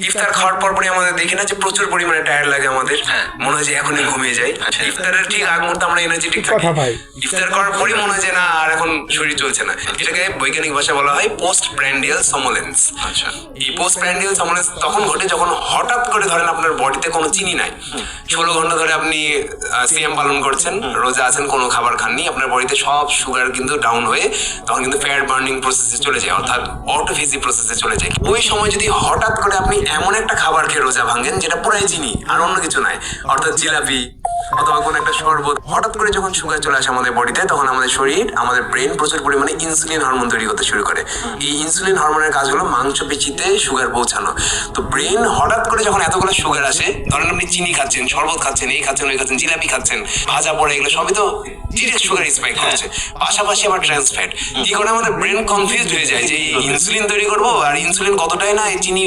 ইফতার খাওয়ার পরপরই আমাদের দেখি না যে প্রচুর পরিমাণে টায়ার্ড লাগে আমাদের, মনে হয় যে এখনই ঘুমিয়ে যাই। ইফতারের ঠিক আগ মুহূর্তে আমরা এনার্জেটিক থাকি, ইফতার করার পরই মনে হয় যে না আর এখন শরীর চলছে না। এটাকে বৈজ্ঞানিক ভাষায় বলা হয় পোস্ট প্র্যান্ডিয়াল সমোলেন্স। আচ্ছা, এই পোস্ট প্র্যান্ডিয়াল সমোলেন্স তখন ঘটে যখন হঠাৎ করে ধরেন আপনার বডিতে কোনো চিনি নাই, 16 ঘন্টা ধরে আপনি সিএম পালন করছেন, রোজা আছেন, কোনো খাবার খাননি, আপনার বডিতে সব সুগার কিন্তু ডাউন হয়ে তখন কিন্তু ফ্যাট বার্নিং প্রসেসে চলে যায়, অর্থাৎ অটোফেজি প্রসেসে চলে যায়। ওই সময় যদি হঠাৎ করে আপনি এমন একটা খাবার খেয়ে রোজা ভাঙেন যেটা পুরাই চিনি আর অন্য কিছু নাই, অর্থাৎ জিলাপি অথবা কোনো একটা শরবত, হঠাৎ করে যখন সুগার চলে আসে আমাদের বডিতে, তখন আমাদের শরীর, আমাদের ব্রেন প্রচুর পরিমাণে ইনসুলিন হরমোন তৈরি করতে শুরু করে। এই ইনসুলিন হরমোনের কাজ হলো মাংসপেশিতে সুগার পৌঁছানো। তো ব্রেন হঠাৎ করে যখন এতগুলো সুগার আসে, ধরেন আপনি চিনি খাচ্ছেন, শরবত খাচ্ছেন, এই খাচ্ছেন, ওই খাচ্ছেন, জিলাপি খাচ্ছেন, ভাজা পড়ে, এগুলো সবই তো ডিরেক্ট সুগার স্পাইক করছে, পাশাপাশি আবার ট্রান্স ফ্যাট। কি করে আমাদের ব্রেন কনফিউজড হয়ে যায় যে ইনসুলিন তৈরি করবো, আর ইনসুলিন কতটাই না এই চিনি